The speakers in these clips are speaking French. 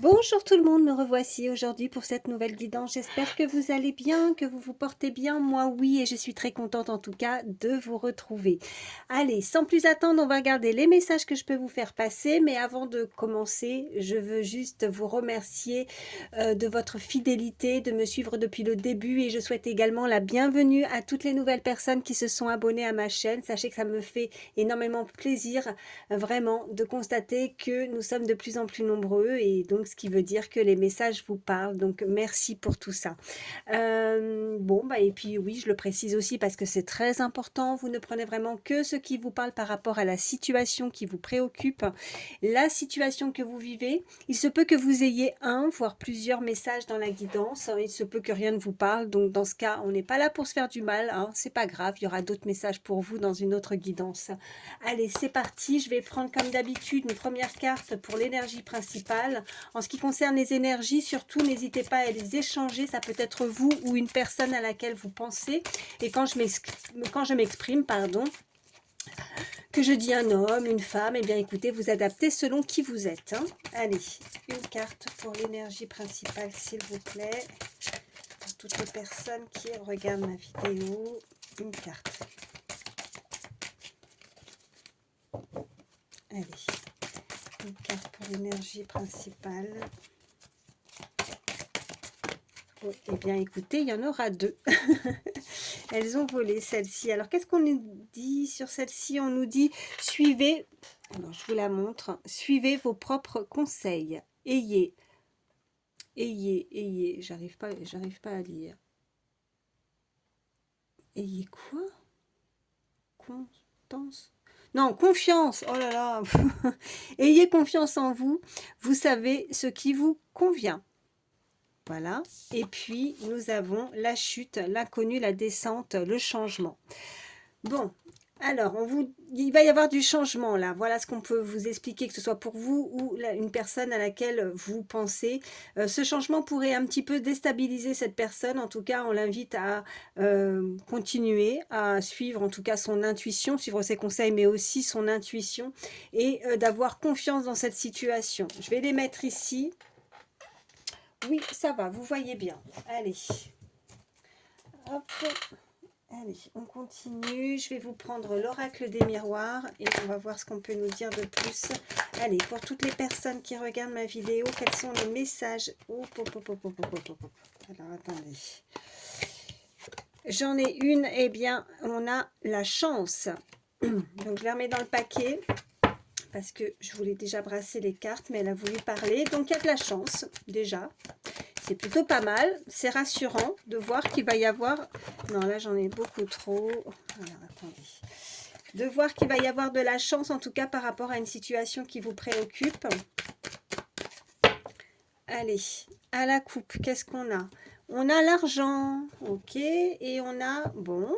Bonjour tout le monde, me revoici aujourd'hui pour cette nouvelle guidance. J'espère que vous allez bien, que vous vous portez bien. Moi oui, et je suis très contente en tout cas de vous retrouver. Allez, sans plus attendre, on va regarder les messages que je peux vous faire passer. Mais avant de commencer, je veux juste vous remercier de votre fidélité, de me suivre depuis le début. Et je souhaite également la bienvenue à toutes les nouvelles personnes qui se sont abonnées à ma chaîne. Sachez que ça me fait énormément plaisir vraiment de constater que nous sommes de plus en plus nombreux et donc ce qui veut dire que les messages vous parlent. Donc merci pour tout ça. Bon, bah, et puis oui, je le précise aussi parce que c'est très important. Vous ne prenez vraiment que ce qui vous parle par rapport à la situation qui vous préoccupe, la situation que vous vivez. Il se peut que vous ayez un, voire plusieurs messages dans la guidance. Il se peut que rien ne vous parle. Donc dans ce cas, on n'est pas là pour se faire du mal, hein. C'est pas grave. Il y aura d'autres messages pour vous dans une autre guidance. Allez, c'est parti. Je vais prendre comme d'habitude une première carte pour l'énergie principale. En ce qui concerne les énergies, surtout n'hésitez pas à les échanger. Ça peut être vous ou une personne à laquelle vous pensez. Et quand je m'exprime, pardon, que je dis un homme, une femme, eh bien écoutez, vous adaptez selon qui vous êtes, hein. Allez, une carte pour l'énergie principale, s'il vous plaît. Pour toutes les personnes qui regardent ma vidéo, une carte. Allez, une carte pour l'énergie principale. Oh, eh bien, écoutez, il y en aura deux. Elles ont volé, celle-ci. Alors, qu'est-ce qu'on nous dit sur celle-ci? On nous dit, suivez, alors je vous la montre, suivez vos propres conseils. Ayez, j'arrive pas à lire. Ayez quoi? Constance? Non, confiance. Oh là là. Ayez confiance en vous. Vous savez ce qui vous convient. Voilà. Et puis, nous avons la chute, l'inconnu, la descente, le changement. Bon, alors, il va y avoir du changement là. Voilà ce qu'on peut vous expliquer, que ce soit pour vous ou une personne à laquelle vous pensez. Ce changement pourrait un petit peu déstabiliser cette personne. En tout cas, on l'invite à continuer à suivre en tout cas son intuition, suivre ses conseils, mais aussi son intuition et d'avoir confiance dans cette situation. Je vais les mettre ici. Oui, ça va, vous voyez bien. Allez. Hop. Allez, on continue. Je vais vous prendre l'oracle des miroirs et on va voir ce qu'on peut nous dire de plus. Allez, pour toutes les personnes qui regardent ma vidéo, quels sont les messages? Oh, alors, attendez. J'en ai une. Eh bien, on a la chance. Donc, je la remets dans le paquet parce que je voulais déjà brasser les cartes, mais elle a voulu parler. Donc, il y a de la chance, déjà. C'est plutôt pas mal, c'est rassurant de voir qu'il va y avoir... Non, là j'en ai beaucoup trop. Alors, attendez. De voir qu'il va y avoir de la chance, en tout cas par rapport à une situation qui vous préoccupe. Allez, à la coupe, qu'est-ce qu'on a? On a l'argent, ok, et on a... Bon,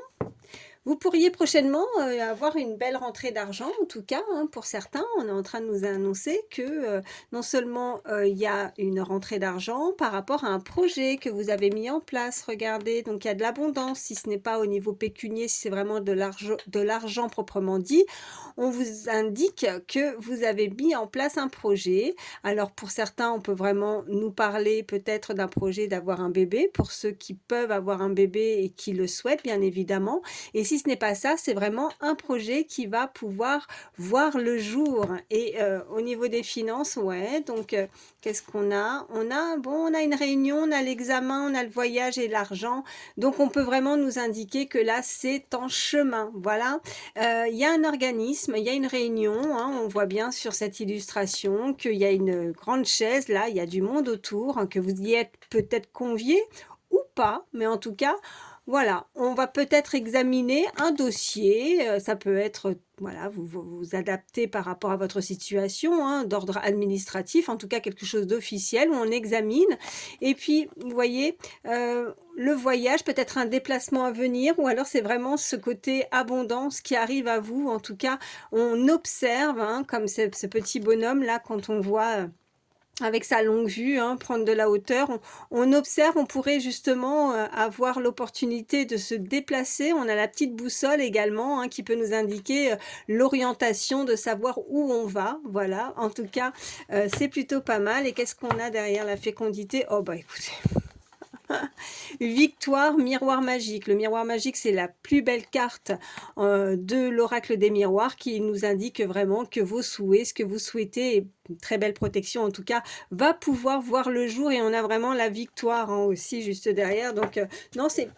vous pourriez prochainement avoir une belle rentrée d'argent, en tout cas, hein, pour certains. On est en train de nous annoncer que non seulement il y a une rentrée d'argent par rapport à un projet que vous avez mis en place. Regardez, donc il y a de l'abondance, si ce n'est pas au niveau pécunier, si c'est vraiment de l'argent proprement dit. On vous indique que vous avez mis en place un projet. Alors pour certains, on peut vraiment nous parler peut-être d'un projet d'avoir un bébé, pour ceux qui peuvent avoir un bébé et qui le souhaitent, bien évidemment. Et si ce n'est pas ça, c'est vraiment un projet qui va pouvoir voir le jour. Et au niveau des finances, ouais, donc qu'est-ce qu'on a? On a une réunion, on a l'examen, on a le voyage et l'argent. Donc on peut vraiment nous indiquer que là, c'est en chemin. Voilà. Il y a un organisme, il y a une réunion, hein, on voit bien sur cette illustration qu'il y a une grande chaise, là, il y a du monde autour, hein, que vous y êtes peut-être conviés ou pas, mais en tout cas, voilà, on va peut-être examiner un dossier, ça peut être, voilà, vous adaptez par rapport à votre situation, hein, d'ordre administratif, en tout cas quelque chose d'officiel où on examine. Et puis, vous voyez, le voyage, peut-être un déplacement à venir, ou alors c'est vraiment ce côté abondance qui arrive à vous. En tout cas, on observe, hein, comme ce petit bonhomme là, quand on voit avec sa longue vue, hein, prendre de la hauteur. On observe, on pourrait justement avoir l'opportunité de se déplacer. On a la petite boussole également, hein, qui peut nous indiquer l'orientation, de savoir où on va. Voilà, en tout cas, c'est plutôt pas mal. Et qu'est-ce qu'on a derrière la fécondité? Oh bah écoutez, victoire, miroir magique. Le miroir magique, c'est la plus belle carte de l'oracle des miroirs qui nous indique vraiment que vos souhaits, ce que vous souhaitez, et une très belle protection en tout cas, va pouvoir voir le jour et on a vraiment la victoire hein, aussi juste derrière. Donc non, c'est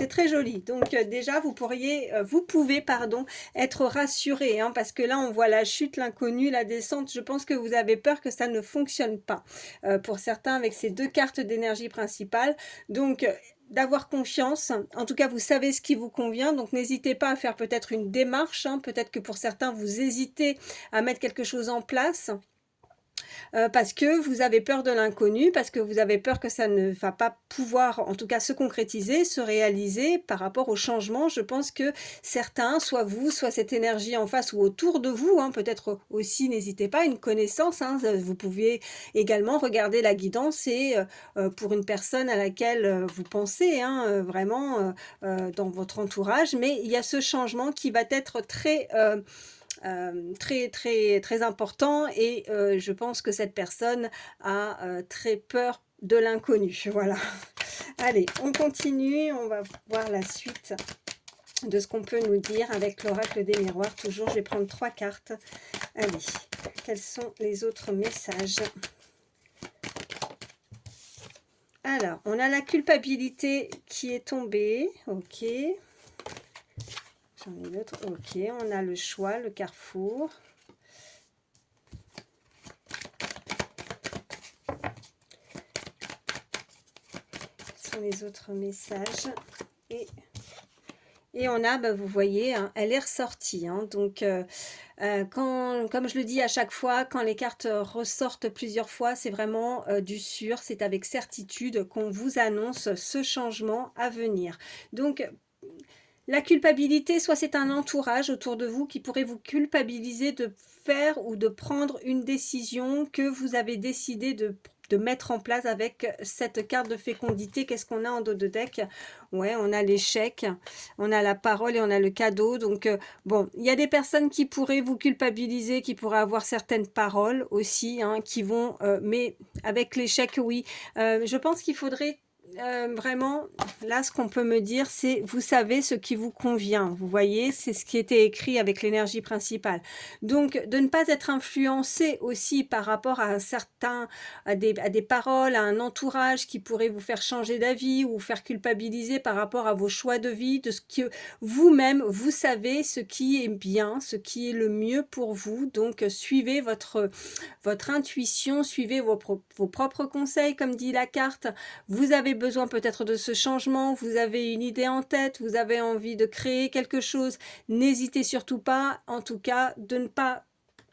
très joli. Donc déjà, vous pouvez, pardon, être rassuré, hein, parce que là, on voit la chute, l'inconnu, la descente. Je pense que vous avez peur que ça ne fonctionne pas pour certains avec ces deux cartes d'énergie principale. Donc, d'avoir confiance. En tout cas, vous savez ce qui vous convient. Donc, n'hésitez pas à faire peut-être une démarche. Hein. Peut-être que pour certains, vous hésitez à mettre quelque chose en place. Parce que vous avez peur de l'inconnu, parce que vous avez peur que ça ne va pas pouvoir, en tout cas, se concrétiser, se réaliser par rapport au changement. Je pense que certains, soit vous, soit cette énergie en face ou autour de vous, hein, peut-être aussi, n'hésitez pas, une connaissance. Hein, vous pouvez également regarder la guidance et pour une personne à laquelle vous pensez, hein, vraiment dans votre entourage. Mais il y a ce changement qui va être très important et je pense que cette personne a très peur de l'inconnu. Voilà. Allez, on continue, on va voir la suite de ce qu'on peut nous dire avec l'oracle des miroirs. Toujours, je vais prendre 3 cartes. Allez, quels sont les autres messages? Alors, on a la culpabilité qui est tombée. Ok. J'en ai d'autres. Ok, on a le choix, le carrefour. Quels sont les autres messages? Et on a, bah, vous voyez, hein, elle est ressortie. Hein, donc, comme je le dis à chaque fois, quand les cartes ressortent plusieurs fois, c'est vraiment du sûr, c'est avec certitude qu'on vous annonce ce changement à venir. Donc, la culpabilité, soit c'est un entourage autour de vous qui pourrait vous culpabiliser de faire ou de prendre une décision que vous avez décidé de mettre en place avec cette carte de fécondité. Qu'est-ce qu'on a en dos de deck? Ouais, on a l'échec, on a la parole et on a le cadeau. Donc, bon, il y a des personnes qui pourraient vous culpabiliser, qui pourraient avoir certaines paroles aussi, hein, qui vont... mais avec l'échec, oui. Je pense qu'il faudrait... vraiment, là, ce qu'on peut me dire, c'est vous savez ce qui vous convient. Vous voyez, c'est ce qui était écrit avec l'énergie principale. Donc, de ne pas être influencé aussi par rapport à à des paroles, à un entourage qui pourrait vous faire changer d'avis ou vous faire culpabiliser par rapport à vos choix de vie, de ce que vous-même, vous savez ce qui est bien, ce qui est le mieux pour vous. Donc, suivez votre intuition, suivez vos propres conseils, comme dit la carte. Vous avez besoin peut-être de ce changement, vous avez une idée en tête, vous avez envie de créer quelque chose, n'hésitez surtout pas, en tout cas, de ne pas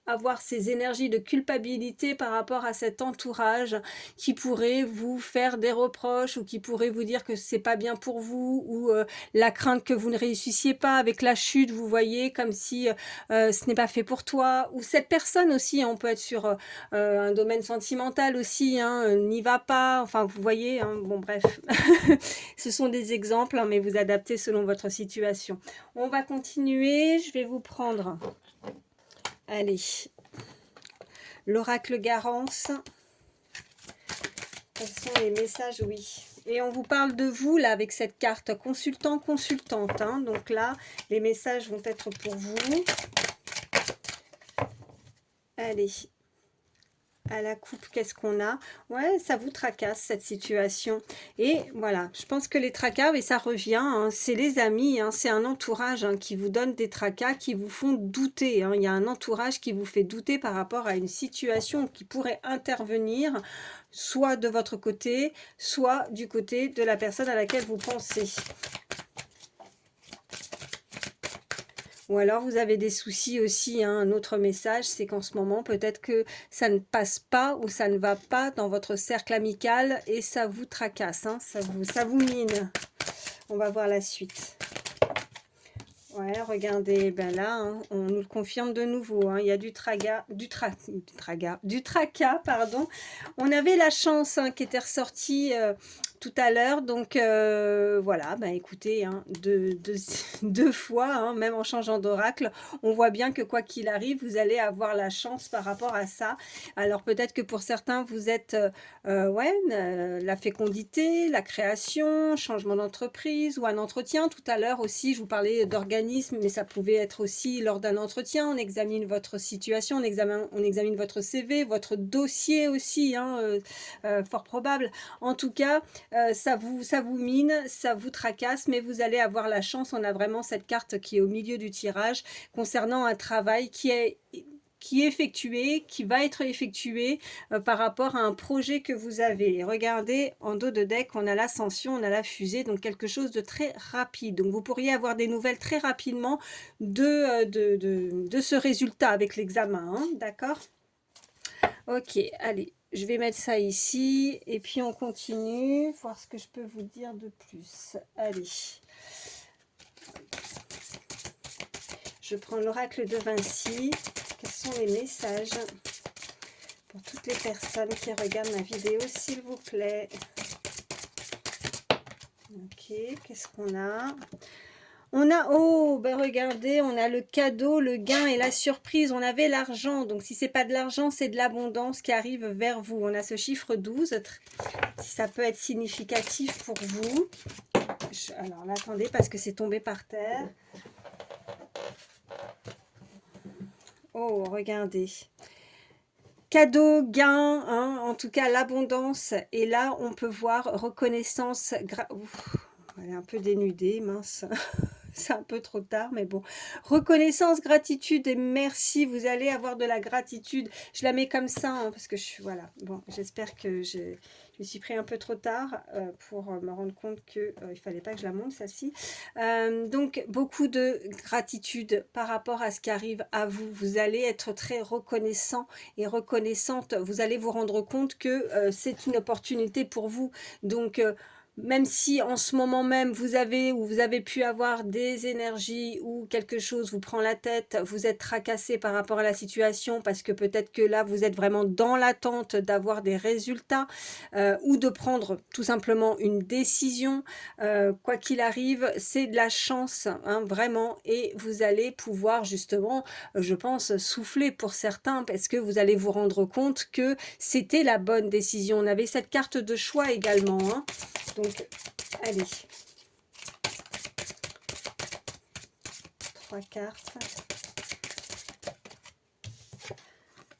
avoir ces énergies de culpabilité par rapport à cet entourage qui pourrait vous faire des reproches ou qui pourrait vous dire que c'est pas bien pour vous ou la crainte que vous ne réussissiez pas avec la chute, vous voyez, comme si ce n'est pas fait pour toi, ou cette personne aussi, hein, on peut être sur un domaine sentimental aussi, hein, n'y va pas, enfin vous voyez, hein, bon bref, ce sont des exemples, hein, mais vous adaptez selon votre situation. On va continuer, je vais vous prendre... Allez, l'oracle Garance. Quels sont les messages? Oui. Et on vous parle de vous, là, avec cette carte consultant-consultante. Hein. Donc là, les messages vont être pour vous. Allez. À la coupe, qu'est-ce qu'on a? Ouais, ça vous tracasse cette situation. Et voilà, je pense que les tracas, et ça revient, hein, c'est les amis, hein, c'est un entourage hein, qui vous donne des tracas, qui vous font douter. Hein. Il y a un entourage qui vous fait douter par rapport à une situation qui pourrait intervenir, soit de votre côté, soit du côté de la personne à laquelle vous pensez. Ou alors vous avez des soucis aussi, hein. Un autre message, c'est qu'en ce moment, peut-être que ça ne passe pas ou ça ne va pas dans votre cercle amical et ça vous tracasse, hein. Ça vous mine. On va voir la suite. Ouais, regardez, ben là, hein, on nous le confirme de nouveau, hein, il y a du tracas, pardon. On avait la chance, hein, qui était ressortie tout à l'heure, donc voilà, ben écoutez, hein, deux fois, hein, même en changeant d'oracle, on voit bien que quoi qu'il arrive, vous allez avoir la chance par rapport à ça. Alors peut-être que pour certains, vous êtes ouais, la fécondité, la création, changement d'entreprise ou un entretien. Tout à l'heure aussi, je vous parlais d'organisme, mais ça pouvait être aussi lors d'un entretien. On examine votre situation, on examine votre CV, votre dossier aussi, hein, fort probable. En tout cas, ça vous mine, ça vous tracasse, mais vous allez avoir la chance. On a vraiment cette carte qui est au milieu du tirage concernant un travail qui est effectué, qui va être effectué par rapport à un projet que vous avez. Regardez, en dos de deck, on a l'ascension, on a la fusée, donc quelque chose de très rapide. Donc vous pourriez avoir des nouvelles très rapidement de ce résultat avec l'examen, hein, d'accord? Ok, allez, je vais mettre ça ici, et puis on continue, voir ce que je peux vous dire de plus. Allez, je prends l'oracle de Vinci. Quels sont les messages pour toutes les personnes qui regardent ma vidéo, s'il vous plaît? Ok, qu'est-ce qu'on a? On a, oh, ben regardez, on a le cadeau, le gain et la surprise. On avait l'argent, donc si c'est pas de l'argent, c'est de l'abondance qui arrive vers vous. On a ce chiffre 12, si ça peut être significatif pour vous. Alors là, attendez, parce que c'est tombé par terre. Oh, regardez. Cadeau, gain, hein, en tout cas l'abondance. Et là, on peut voir reconnaissance. Ouf, elle est un peu dénudée, mince. C'est un peu trop tard, mais bon. Reconnaissance, gratitude et merci. Vous allez avoir de la gratitude. Je la mets comme ça, hein, parce que je suis... Voilà. Bon, j'espère que je me suis pris un peu trop tard pour me rendre compte qu'il ne fallait pas que je la monte, celle-ci. Donc, beaucoup de gratitude par rapport à ce qui arrive à vous. Vous allez être très reconnaissant et reconnaissante. Vous allez vous rendre compte que c'est une opportunité pour vous. Donc, même si en ce moment même vous avez ou vous avez pu avoir des énergies ou quelque chose vous prend la tête, vous êtes tracassé par rapport à la situation parce que peut-être que là vous êtes vraiment dans l'attente d'avoir des résultats ou de prendre tout simplement une décision. Quoi qu'il arrive, c'est de la chance, hein, vraiment, et vous allez pouvoir justement, je pense, souffler pour certains parce que vous allez vous rendre compte que c'était la bonne décision. On avait cette carte de choix également, hein. Donc, allez. 3 cartes.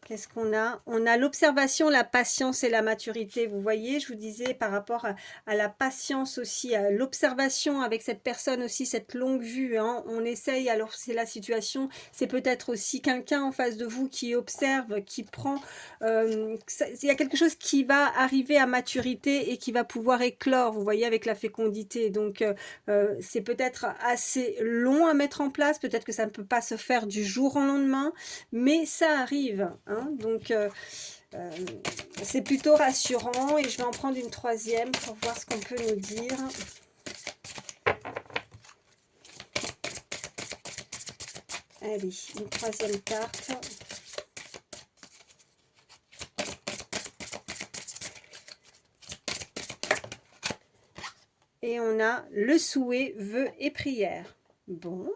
Qu'est-ce qu'on a? On a l'observation, la patience et la maturité. Vous voyez, je vous disais par rapport à la patience aussi, à l'observation avec cette personne aussi, cette longue vue, hein. On essaye, alors c'est la situation, c'est peut-être aussi quelqu'un en face de vous qui observe, qui prend... il y a quelque chose qui va arriver à maturité et qui va pouvoir éclore, vous voyez, avec la fécondité. Donc, c'est peut-être assez long à mettre en place, peut-être que ça ne peut pas se faire du jour au lendemain, mais ça arrive, hein. Donc, c'est plutôt rassurant et je vais en prendre une troisième pour voir ce qu'on peut nous dire. Allez, une troisième carte. Et on a le souhait, vœu et prière. Bon.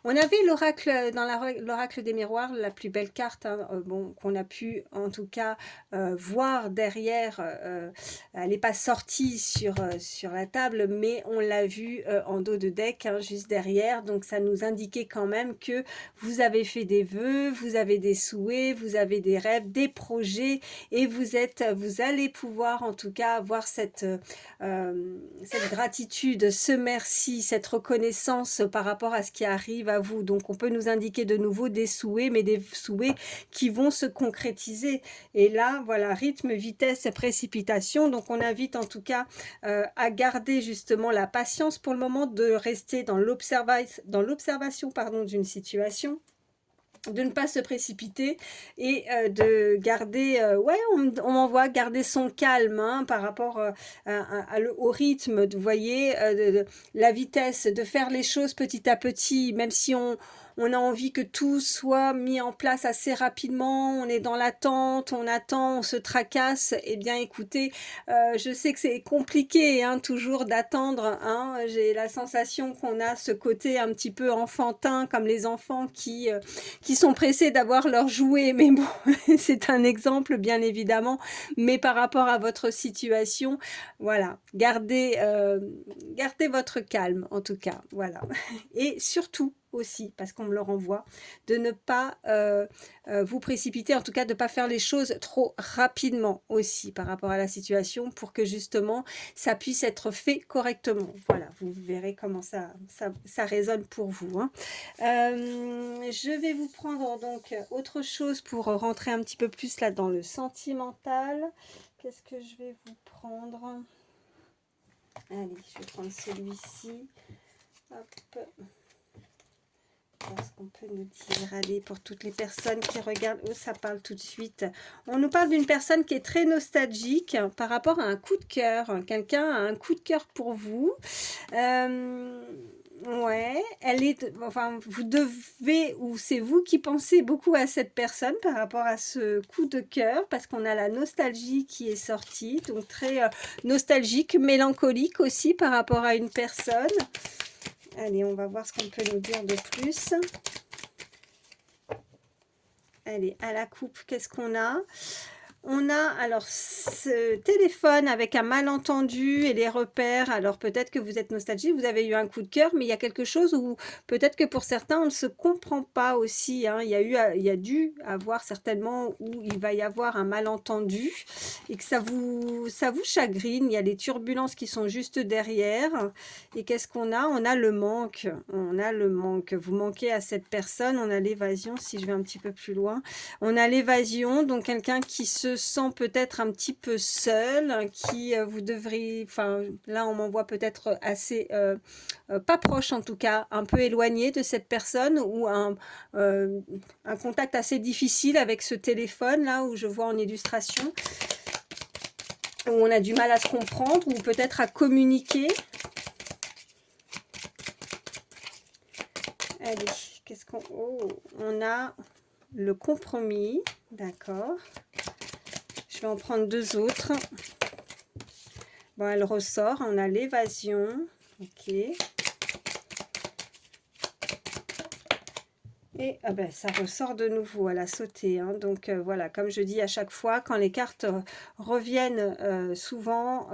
On avait l'oracle dans l'oracle des miroirs, la plus belle carte, hein, bon, qu'on a pu en tout cas voir derrière. Elle n'est pas sortie sur la table, mais on l'a vue en dos de deck, hein, juste derrière. Donc ça nous indiquait quand même que vous avez fait des vœux, vous avez des souhaits, vous avez des rêves, des projets, et vous allez pouvoir en tout cas avoir cette gratitude, ce merci, cette reconnaissance par rapport à ce qui arrive à vous. Donc on peut nous indiquer de nouveau des souhaits, mais des souhaits qui vont se concrétiser. Et là, voilà, rythme, vitesse, précipitation. Donc on invite en tout cas à garder justement la patience pour le moment, de rester dans l'observation d'une situation. de ne pas se précipiter et de garder, ouais, on m'envoie garder son calme, hein, par rapport, au rythme, vous voyez, de la vitesse, de faire les choses petit à petit, même si on a envie que tout soit mis en place assez rapidement, on est dans l'attente, on attend, on se tracasse. Eh bien écoutez, je sais que c'est compliqué, hein, toujours d'attendre, hein. J'ai la sensation qu'on a ce côté un petit peu enfantin, comme les enfants qui sont pressés d'avoir leur jouet. Mais bon, c'est un exemple, bien évidemment. Mais par rapport à votre situation, voilà, gardez votre calme, en tout cas. Voilà. Et surtout, aussi, parce qu'on me le renvoie, de ne pas vous précipiter, en tout cas de ne pas faire les choses trop rapidement aussi par rapport à la situation pour que justement ça puisse être fait correctement. Voilà, vous verrez comment ça résonne pour vous, hein. Je vais vous prendre donc autre chose pour rentrer un petit peu plus là dans le sentimental. Qu'est-ce que je vais vous prendre? Allez, je vais prendre celui-ci. Hop. Qu'est-ce qu'on peut nous dire? Allez, pour toutes les personnes qui regardent, oh, ça parle tout de suite. On nous parle d'une personne qui est très nostalgique par rapport à un coup de cœur. Quelqu'un a un coup de cœur pour vous. Ouais, enfin, vous devez, ou c'est vous qui pensez beaucoup à cette personne par rapport à ce coup de cœur, parce qu'on a la nostalgie qui est sortie, donc très nostalgique, mélancolique aussi par rapport à une personne. Allez, on va voir ce qu'on peut nous dire de plus. Allez, à la coupe, qu'est-ce qu'on a? On a alors ce téléphone avec un malentendu et les repères. Alors peut-être que vous êtes nostalgique, vous avez eu un coup de cœur, mais il y a quelque chose où peut-être que pour certains, on ne se comprend pas aussi, hein. Il y a dû avoir certainement où il va y avoir un malentendu et que ça vous chagrine. Il y a les turbulences qui sont juste derrière. Et qu'est-ce qu'on a? On a le manque. On a le manque. Vous manquez à cette personne. On a l'évasion, si je vais un petit peu plus loin. On a l'évasion, donc quelqu'un qui se sent peut-être un petit peu seul, qui vous devriez, enfin là on m'envoie peut-être assez, pas proche en tout cas, un peu éloigné de cette personne, ou un contact assez difficile avec ce téléphone là où je vois en illustration, où on a du mal à se comprendre ou peut-être à communiquer. Allez, qu'est-ce qu'on... Oh, on a le compromis, d'accord. Je vais en prendre deux autres. Bon, elle ressort, on a l'évasion, ok. Et ah ben, ça ressort de nouveau, elle a sauté, hein. Donc voilà, comme je dis à chaque fois, quand les cartes reviennent souvent,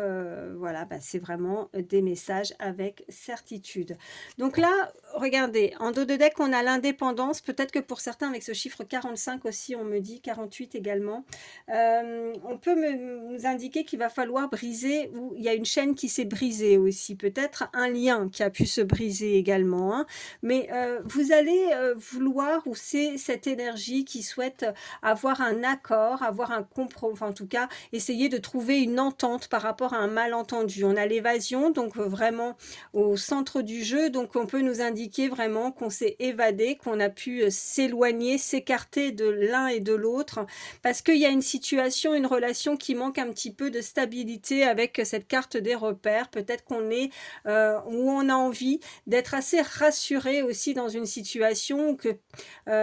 voilà, ben, c'est vraiment des messages avec certitude. Donc là, regardez, en dos de deck, on a l'indépendance. Peut-être que pour certains, avec ce chiffre 45 aussi, on me dit 48 également. On peut nous indiquer qu'il va falloir briser, ou il y a une chaîne qui s'est brisée aussi. Peut-être un lien qui a pu se briser également, hein. Mais vous allez vouloir, ou c'est cette énergie qui souhaite avoir un accord, avoir un compromis, enfin en tout cas essayer de trouver une entente par rapport à un malentendu. On a l'évasion, donc vraiment au centre du jeu, donc on peut nous indiquer vraiment qu'on s'est évadé, qu'on a pu s'éloigner, s'écarter de l'un et de l'autre, parce qu'il y a une situation, une relation qui manque un petit peu de stabilité avec cette carte des repères. Peut-être qu'on est où on a envie d'être assez rassuré aussi dans une situation que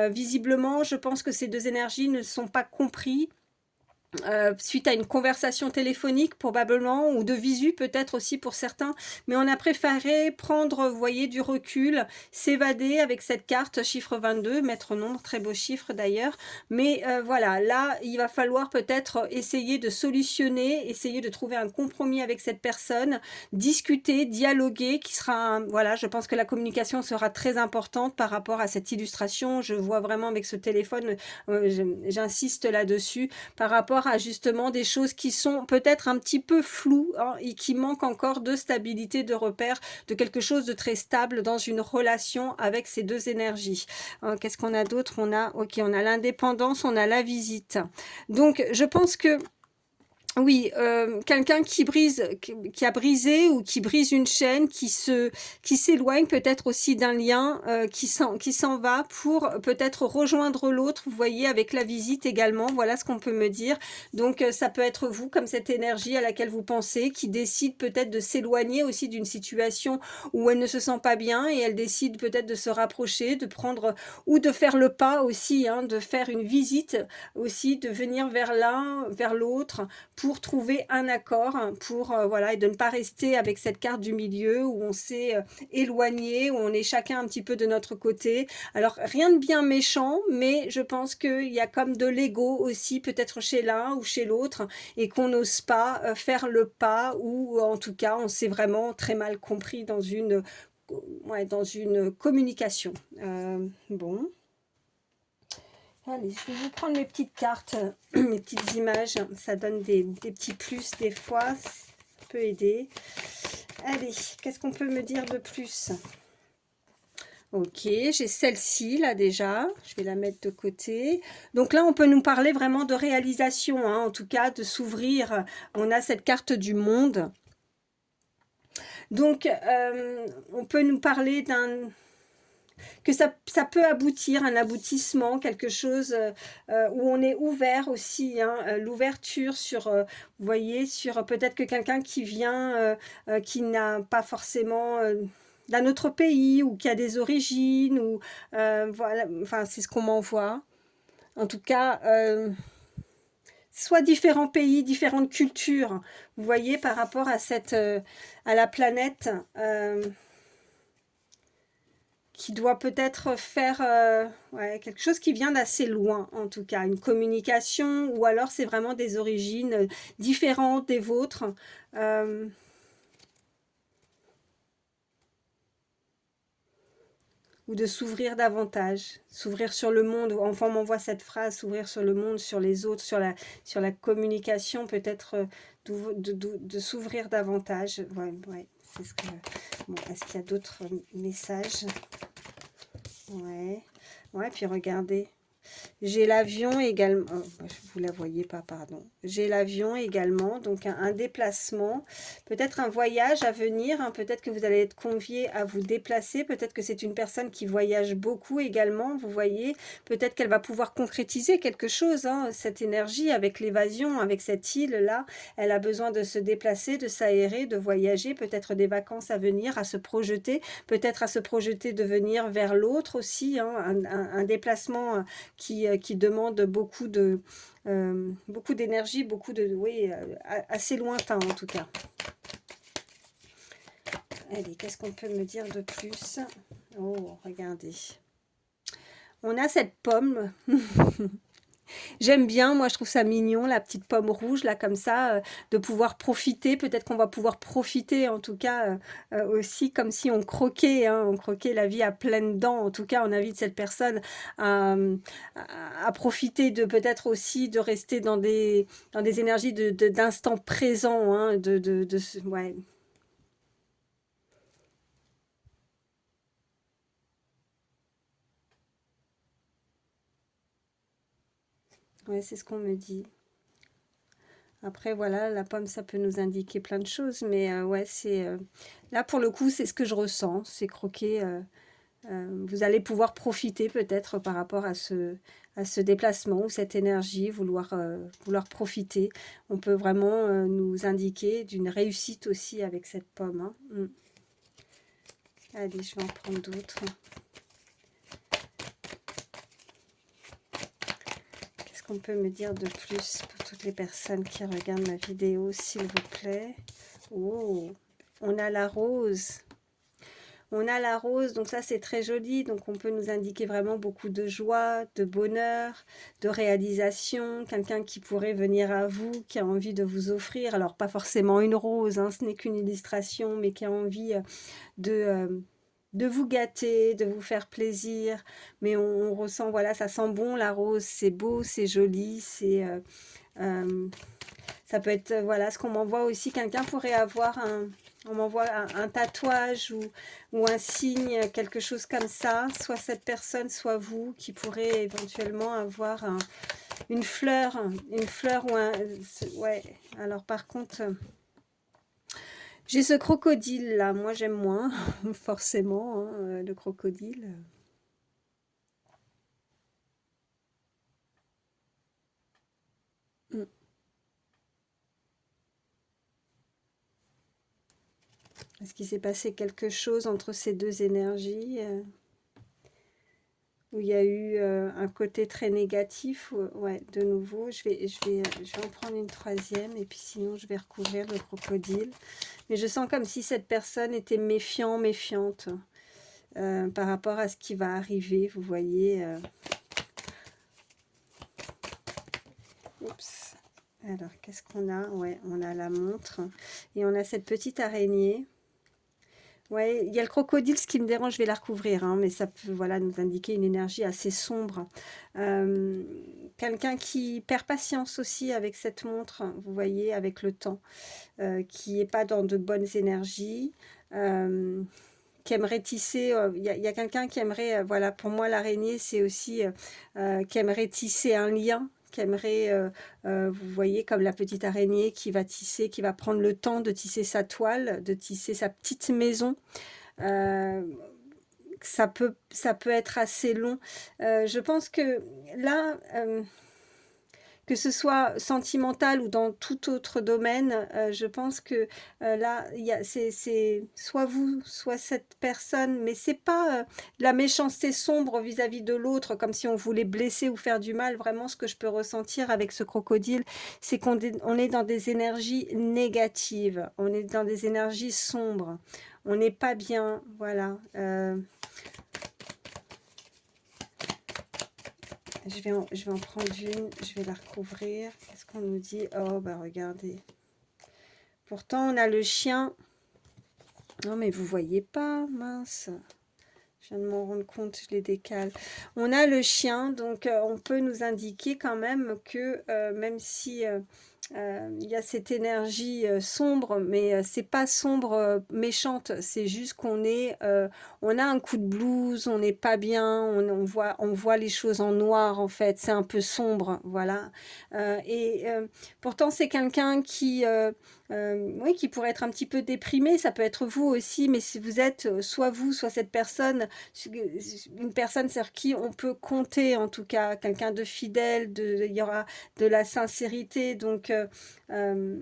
visiblement, je pense que ces deux énergies ne sont pas comprises. Suite à une conversation téléphonique probablement, ou de visu peut-être aussi pour certains, mais on a préféré prendre, vous voyez, du recul, s'évader avec cette carte, chiffre 22, maître nombre, très beau chiffre d'ailleurs, mais voilà, là il va falloir peut-être essayer de solutionner, essayer de trouver un compromis avec cette personne, discuter, dialoguer, qui sera voilà, je pense que la communication sera très importante par rapport à cette illustration. Je vois vraiment avec ce téléphone, j'insiste là-dessus, par rapport à justement des choses qui sont peut-être un petit peu floues, hein, et qui manquent encore de stabilité, de repère, de quelque chose de très stable dans une relation avec ces deux énergies. Qu'est-ce qu'on a d'autre? On a, ok, on a l'indépendance, on a la visite. Donc je pense que Oui, quelqu'un qui a brisé ou qui brise une chaîne, qui s'éloigne peut-être aussi d'un lien, qui s'en va pour peut-être rejoindre l'autre, vous voyez? Avec la visite également, voilà ce qu'on peut me dire. Donc ça peut être vous, comme cette énergie à laquelle vous pensez, qui décide peut-être de s'éloigner aussi d'une situation où elle ne se sent pas bien et elle décide peut-être de se rapprocher, de prendre ou de faire le pas aussi, hein, de faire une visite aussi, de venir vers l'un, vers l'autre, pour trouver un accord, pour, voilà, et de ne pas rester avec cette carte du milieu où on s'est, éloigné, où on est chacun un petit peu de notre côté. Alors rien de bien méchant, mais je pense qu'il y a comme de l'ego aussi, peut-être chez l'un ou chez l'autre, et qu'on n'ose pas, faire le pas, ou en tout cas on s'est vraiment très mal compris dans une, ouais, dans une communication. Bon. Allez, je vais vous prendre mes petites cartes, mes petites images. Ça donne des petits plus des fois. Ça peut aider. Allez, qu'est-ce qu'on peut me dire de plus? Ok, j'ai celle-ci là déjà. Je vais la mettre de côté. Donc là, on peut nous parler vraiment de réalisation, hein, en tout cas, de s'ouvrir. On a cette carte du monde. Donc, on peut nous parler que ça peut aboutir, un aboutissement, quelque chose où on est ouvert aussi, hein, l'ouverture sur, vous voyez, sur peut-être que quelqu'un qui vient, qui n'a pas forcément d'un autre pays, ou qui a des origines, ou voilà, enfin c'est ce qu'on m'envoie. En tout cas, soit différents pays, différentes cultures, vous voyez, par rapport à à la planète. Qui doit peut-être faire ouais, quelque chose qui vient d'assez loin, en tout cas, une communication, ou alors c'est vraiment des origines différentes des vôtres. Euh, ou de s'ouvrir davantage, s'ouvrir sur le monde. Enfin, on m'envoie cette phrase, s'ouvrir sur le monde, sur les autres, sur la communication, peut-être de s'ouvrir davantage. Ouais, ouais, c'est ce que... Bon, est-ce qu'il y a d'autres messages? Ouais, ouais, puis regardez. J'ai l'avion également. Oh, bah, vous la voyez pas, pardon. J'ai l'avion également, donc un déplacement, peut-être un voyage à venir, hein, peut-être que vous allez être convié à vous déplacer, peut-être que c'est une personne qui voyage beaucoup également, vous voyez, peut-être qu'elle va pouvoir concrétiser quelque chose, hein, cette énergie avec l'évasion, avec cette île-là, elle a besoin de se déplacer, de s'aérer, de voyager, peut-être des vacances à venir, à se projeter, peut-être à se projeter de venir vers l'autre aussi, hein, un déplacement qui demande beaucoup d'énergie, beaucoup de, oui, assez lointain en tout cas. Allez, qu'est-ce qu'on peut me dire de plus? Oh, regardez. On a cette pomme. J'aime bien, moi je trouve ça mignon, la petite pomme rouge, là, comme ça, de pouvoir profiter. Peut-être qu'on va pouvoir profiter, en tout cas, aussi, comme si on croquait, hein, on croquait la vie à pleines dents. En tout cas, on invite cette personne à profiter de peut-être aussi de rester dans des énergies d'instant présent, hein, ouais. Ouais, c'est ce qu'on me dit. Après, voilà, la pomme, ça peut nous indiquer plein de choses, mais ouais, là, pour le coup, c'est ce que je ressens, c'est croquer. Vous allez pouvoir profiter peut-être par rapport à ce déplacement ou cette énergie, vouloir profiter. On peut vraiment nous indiquer d'une réussite aussi avec cette pomme, hein. Allez, je vais en prendre d'autres. Qu'est-ce qu'on peut me dire de plus pour toutes les personnes qui regardent ma vidéo, s'il vous plaît? Oh, on a la rose. On a la rose, donc ça c'est très joli, donc on peut nous indiquer vraiment beaucoup de joie, de bonheur, de réalisation, quelqu'un qui pourrait venir à vous, qui a envie de vous offrir, alors pas forcément une rose, hein, ce n'est qu'une illustration, mais qui a envie de, euh, de vous gâter, de vous faire plaisir, mais on ressent, voilà, ça sent bon la rose, c'est beau, c'est joli, euh, ça peut être, voilà, ce qu'on m'envoie aussi, quelqu'un pourrait avoir on m'envoie un tatouage ou un signe, quelque chose comme ça, soit cette personne, soit vous, qui pourrait éventuellement avoir une fleur ou un... Ouais, alors par contre, j'ai ce crocodile là, moi j'aime moins, forcément, hein, le crocodile. Mm. Est-ce qu'il s'est passé quelque chose entre ces deux énergies où il y a eu un côté très négatif ouais, de nouveau, je vais en prendre une troisième et puis sinon je vais recouvrir le crocodile. Mais je sens comme si cette personne était méfiant, méfiante par rapport à ce qui va arriver, vous voyez. Oups. Alors, qu'est-ce qu'on a? Ouais, on a la montre et on a cette petite araignée. Ouais, il y a le crocodile, ce qui me dérange, je vais la recouvrir, hein, mais ça peut voilà, nous indiquer une énergie assez sombre. Euh, Quelqu'un qui perd patience aussi avec cette montre, vous voyez, avec le temps, qui n'est pas dans de bonnes énergies, qui aimerait tisser, y a quelqu'un qui aimerait, voilà, pour moi l'araignée, c'est aussi qui aimerait tisser un lien, qui aimerait, vous voyez, comme la petite araignée qui va tisser, qui va prendre le temps de tisser sa toile, de tisser sa petite maison. Euh, ça peut être assez long. Je pense que là, que ce soit sentimental ou dans tout autre domaine, je pense que là, c'est soit vous, soit cette personne, mais c'est pas de la méchanceté sombre vis-à-vis de l'autre, comme si on voulait blesser ou faire du mal. Vraiment, ce que je peux ressentir avec ce crocodile, c'est on est dans des énergies négatives, on est dans des énergies sombres, on n'est pas bien, voilà. Je vais en prendre une, je vais la recouvrir. Qu'est-ce qu'on nous dit? Oh, bah regardez. Pourtant, on a le chien. Non, mais vous voyez pas, mince. Je viens de m'en rendre compte, je les décale. On a le chien, donc on peut nous indiquer quand même que même si il y a cette énergie sombre, mais c'est pas sombre méchante, c'est juste on a un coup de blues, on n'est pas bien, on voit les choses en noir en fait, c'est un peu sombre, voilà. Pourtant c'est quelqu'un oui, qui pourrait être un petit peu déprimé, ça peut être vous aussi, mais si vous êtes soit vous, soit cette personne, une personne sur qui on peut compter en tout cas, quelqu'un de fidèle, il y aura de la sincérité, donc euh,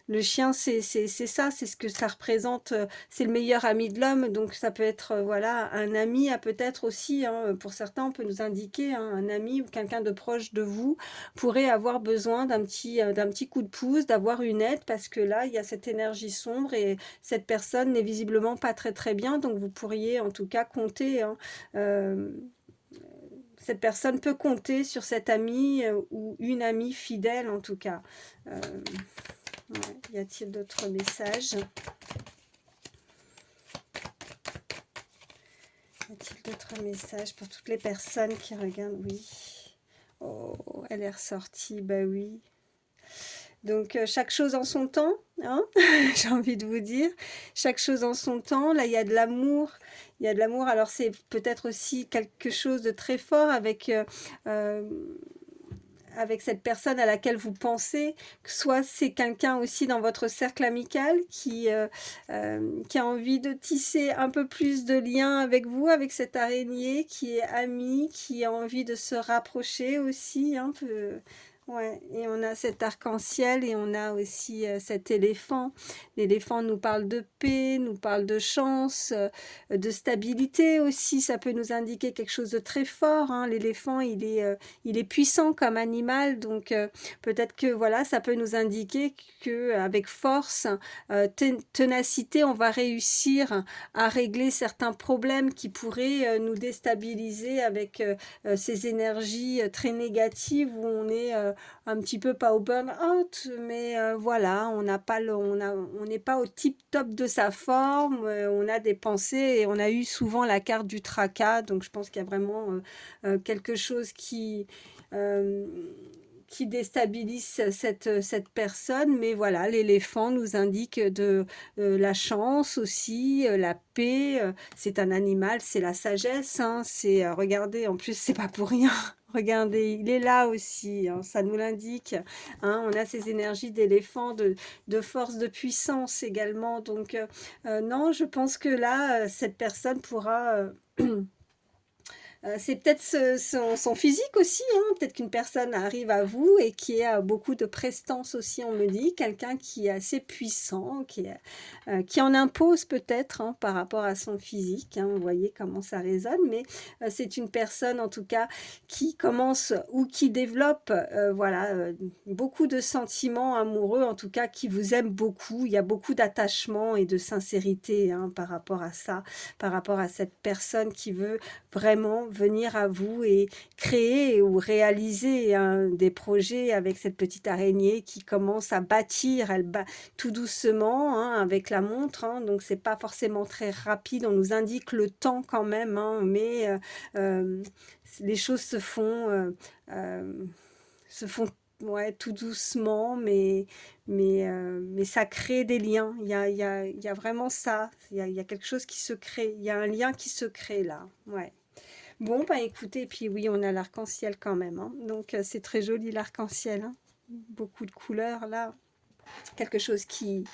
le chien, c'est ça, c'est ce que ça représente. C'est le meilleur ami de l'homme, donc ça peut être voilà un ami, peut-être aussi. Hein, pour certains, on peut nous indiquer hein, un ami ou quelqu'un de proche de vous pourrait avoir besoin d'un petit coup de pouce, d'avoir une aide, parce que là, il y a cette énergie sombre et cette personne n'est visiblement pas très très bien. Donc vous pourriez en tout cas compter. Hein, cette personne peut compter sur cet ami ou une amie fidèle en tout cas. Euh, Ouais. Y a-t-il d'autres messages? Y a-t-il d'autres messages pour toutes les personnes qui regardent? Oui. Oh, elle est ressortie, bah oui. Donc, chaque chose en son temps, hein j'ai envie de vous dire. Chaque chose en son temps. Là, il y a de l'amour. Il y a de l'amour. Alors, c'est peut-être aussi quelque chose de très fort avec cette personne à laquelle vous pensez, soit c'est quelqu'un aussi dans votre cercle amical qui a envie de tisser un peu plus de liens avec vous, avec cette araignée, qui est amie, qui a envie de se rapprocher aussi un peu. Ouais, et on a cet arc-en-ciel et on a aussi cet éléphant. L'éléphant nous parle de paix, nous parle de chance, de stabilité aussi. Ça peut nous indiquer quelque chose de très fort. Hein. L'éléphant, il est puissant comme animal, donc peut-être que voilà, ça peut nous indiquer que avec force, ténacité, on va réussir à régler certains problèmes qui pourraient nous déstabiliser avec ces énergies très négatives où on est un petit peu pas au burn-out, mais voilà, on n'est pas au tip top de sa forme, on a des pensées et on a eu souvent la carte du tracas, donc je pense qu'il y a vraiment quelque chose euh, qui déstabilise cette personne, mais voilà, l'éléphant nous indique de la chance aussi, la paix, c'est un animal, c'est la sagesse, hein, regardez, en plus c'est pas pour rien, Regardez, il est là aussi, hein, ça nous l'indique, hein, on a ces énergies d'éléphant, de force, de puissance également. Donc, non, je pense que là, cette personne pourra, c'est peut-être son physique aussi, hein. Peut-être qu'une personne arrive à vous et qui a beaucoup de prestance aussi, on me dit. Quelqu'un qui est assez puissant, qui en impose peut-être, hein, par rapport à son physique, hein. Vous voyez comment ça résonne, mais c'est une personne en tout cas qui commence ou qui développe, voilà, beaucoup de sentiments amoureux, en tout cas qui vous aime beaucoup. Il y a beaucoup d'attachement et de sincérité, hein, par rapport à ça, par rapport à cette personne qui veut vraiment venir à vous et créer ou réaliser, hein, des projets avec cette petite araignée qui commence à bâtir, elle tout doucement, hein, avec la montre, hein, donc c'est pas forcément très rapide, on nous indique le temps quand même, hein, mais les choses se font ouais, tout doucement, mais ça crée des liens. Il y a vraiment ça. Il y a quelque chose qui se crée. Il y a un lien qui se crée là. Ouais. Bon, bah écoutez, puis oui, on a l'arc-en-ciel quand même, hein. Donc c'est très joli l'arc-en-ciel, hein. Beaucoup de couleurs là. Quelque chose qui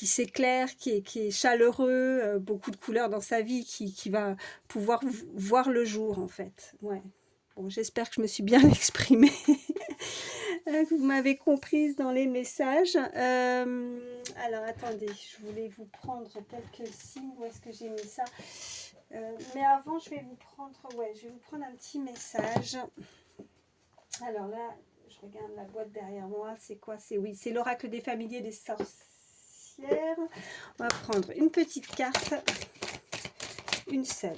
s'éclaire, qui est chaleureux, beaucoup de couleurs dans sa vie, qui va pouvoir voir le jour en fait. Ouais. Bon, j'espère que je me suis bien exprimée, que vous m'avez comprise dans les messages. Alors attendez, je voulais vous prendre quelques signes. Où est-ce que j'ai mis ça? Mais avant, je vais vous prendre, ouais, je vais vous prendre un petit message. Alors là, je regarde la boîte derrière moi. C'est quoi? C'est oui, c'est l'oracle des familiers des sorcières. On va prendre une petite carte, une seule.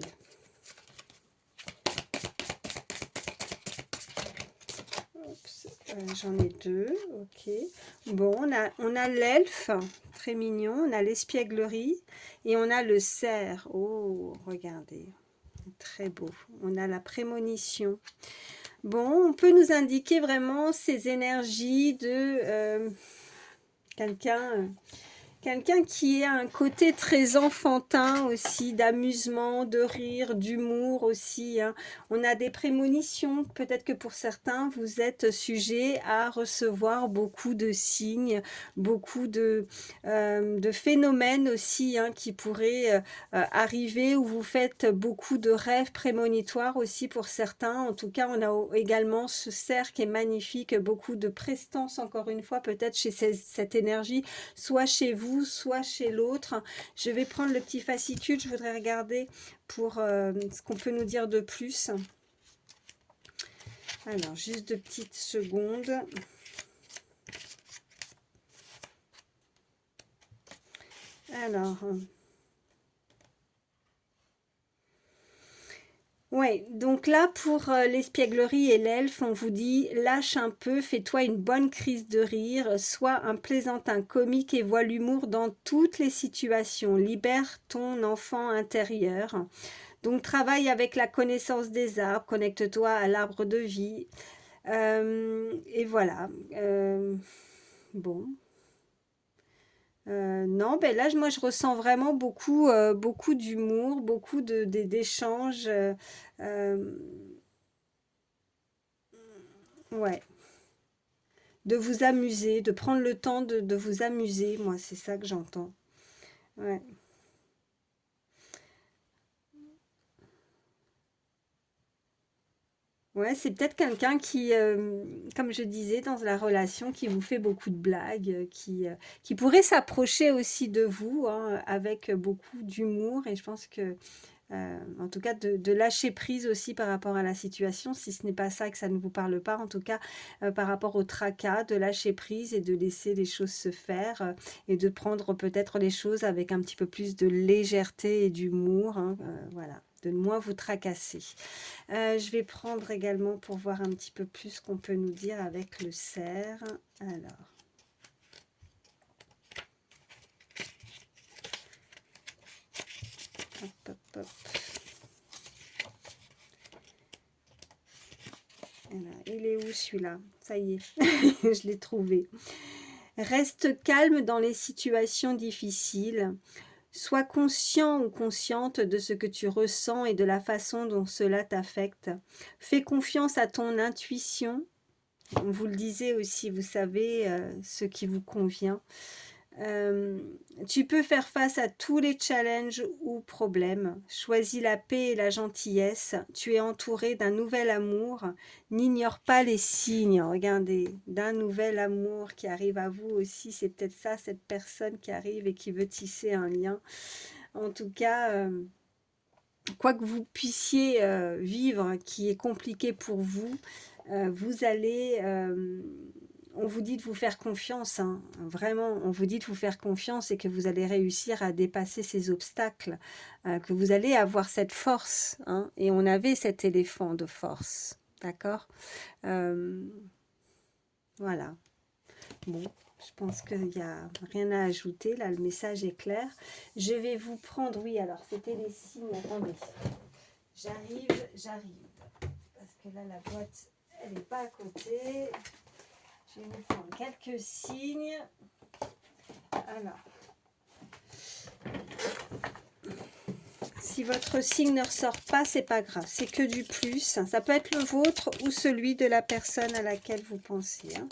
J'en ai deux, ok. Bon, on a l'elfe, très mignon. On a l'espièglerie et on a le cerf. Oh, regardez, très beau. On a la prémonition. Bon, on peut nous indiquer vraiment ces énergies de quelqu'un quelqu'un qui a un côté très enfantin aussi, d'amusement, de rire, d'humour aussi, hein. On a des prémonitions, peut-être que pour certains, vous êtes sujet à recevoir beaucoup de signes, beaucoup de phénomènes aussi, hein, qui pourraient arriver, où vous faites beaucoup de rêves prémonitoires aussi pour certains. En tout cas, on a également ce cerf qui est magnifique, beaucoup de prestance, encore une fois, peut-être chez cette énergie, soit chez vous, soit chez l'autre. Je vais prendre le petit fascicule, je voudrais regarder pour ce qu'on peut nous dire de plus. Alors, juste 2 petites secondes. Alors, ouais, donc là, pour l'espièglerie et l'elfe, on vous dit, lâche un peu, fais-toi une bonne crise de rire, sois un plaisantin comique et vois l'humour dans toutes les situations, libère ton enfant intérieur. Donc, travaille avec la connaissance des arbres, connecte-toi à l'arbre de vie. Et voilà. Bon. Non, ben là, moi, je ressens vraiment beaucoup, beaucoup d'humour, beaucoup d'échanges. Euh, ouais. De vous amuser, de prendre le temps de vous amuser. Moi, c'est ça que j'entends. Ouais. Ouais, c'est peut-être quelqu'un qui, comme je disais, dans la relation, qui vous fait beaucoup de blagues, qui pourrait s'approcher aussi de vous, hein, avec beaucoup d'humour. Et je pense que, en tout cas, de lâcher prise aussi par rapport à la situation, si ce n'est pas ça, que ça ne vous parle pas, en tout cas, par rapport au tracas, de lâcher prise et de laisser les choses se faire, et de prendre peut-être les choses avec un petit peu plus de légèreté et d'humour, hein, voilà, de moins vous tracasser. Je vais prendre également pour voir un petit peu plus ce qu'on peut nous dire avec le cerf. Alors, hop, hop, hop. Alors, il est où celui-là? Ça y est, je l'ai trouvé. Reste calme dans les situations difficiles. Sois conscient ou consciente de ce que tu ressens et de la façon dont cela t'affecte. Fais confiance à ton intuition. Vous le disiez aussi, vous savez ce qui vous convient. Tu peux faire face à tous les challenges ou problèmes. Choisis la paix et la gentillesse. Tu es entouré d'un nouvel amour. N'ignore pas les signes, regardez, d'un nouvel amour qui arrive à vous aussi. C'est peut-être ça, cette personne qui arrive et qui veut tisser un lien. En tout cas, quoi que vous puissiez vivre qui est compliqué pour vous, vous allez... on vous dit de vous faire confiance, hein. Vraiment, on vous dit de vous faire confiance et que vous allez réussir à dépasser ces obstacles, que vous allez avoir cette force, hein. Et on avait cet éléphant de force, d'accord. Voilà. Bon, je pense qu'il n'y a rien à ajouter, là le message est clair. Je vais vous prendre, oui, alors c'était les signes, attendez, j'arrive, parce que là la boîte, elle n'est pas à côté. Je vais vous prendre quelques signes. Alors, si votre signe ne ressort pas, c'est pas grave, c'est que du plus. Ça peut être le vôtre ou celui de la personne à laquelle vous pensez, hein.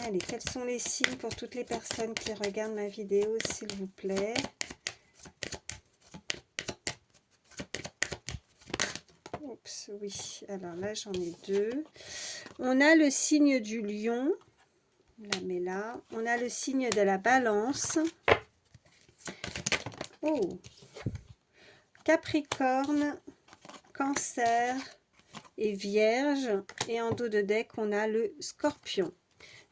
Allez, quels sont les signes pour toutes les personnes qui regardent ma vidéo, s'il vous plaît? Oups, oui. Alors là, j'en ai deux. On a le signe du lion. On la met là. On a le signe de la balance. Oh! Capricorne, Cancer et Vierge. Et en dos de deck, on a le Scorpion.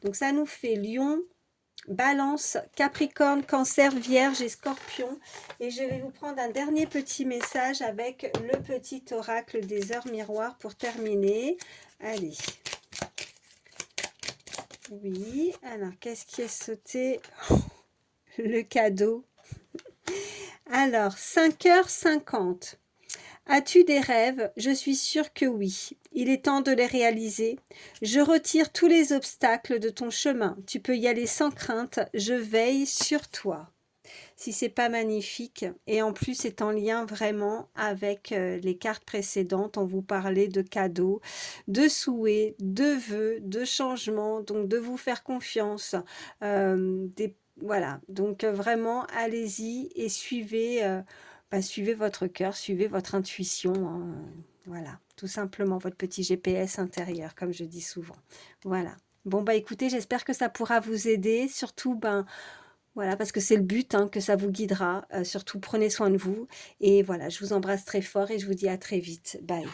Donc ça nous fait Lion, Balance, Capricorne, Cancer, Vierge et Scorpion. Et je vais vous prendre un dernier petit message avec le petit oracle des heures miroirs pour terminer. Allez. Oui, alors qu'est-ce qui est sauté? Le cadeau. Alors, 5h50. As-tu des rêves? Je suis sûre que oui. Il est temps de les réaliser. Je retire tous les obstacles de ton chemin. Tu peux y aller sans crainte. Je veille sur toi. Si c'est pas magnifique, et en plus c'est en lien vraiment avec les cartes précédentes, on vous parlait de cadeaux, de souhaits, de vœux, de changements, donc de vous faire confiance, voilà, donc vraiment allez-y et suivez, suivez votre cœur, suivez votre intuition, hein, voilà, tout simplement votre petit GPS intérieur, comme je dis souvent, voilà. Bon bah écoutez, j'espère que ça pourra vous aider, surtout voilà, parce que c'est le but, hein, que ça vous guidera. Surtout, prenez soin de vous. Et voilà, je vous embrasse très fort et je vous dis à très vite. Bye.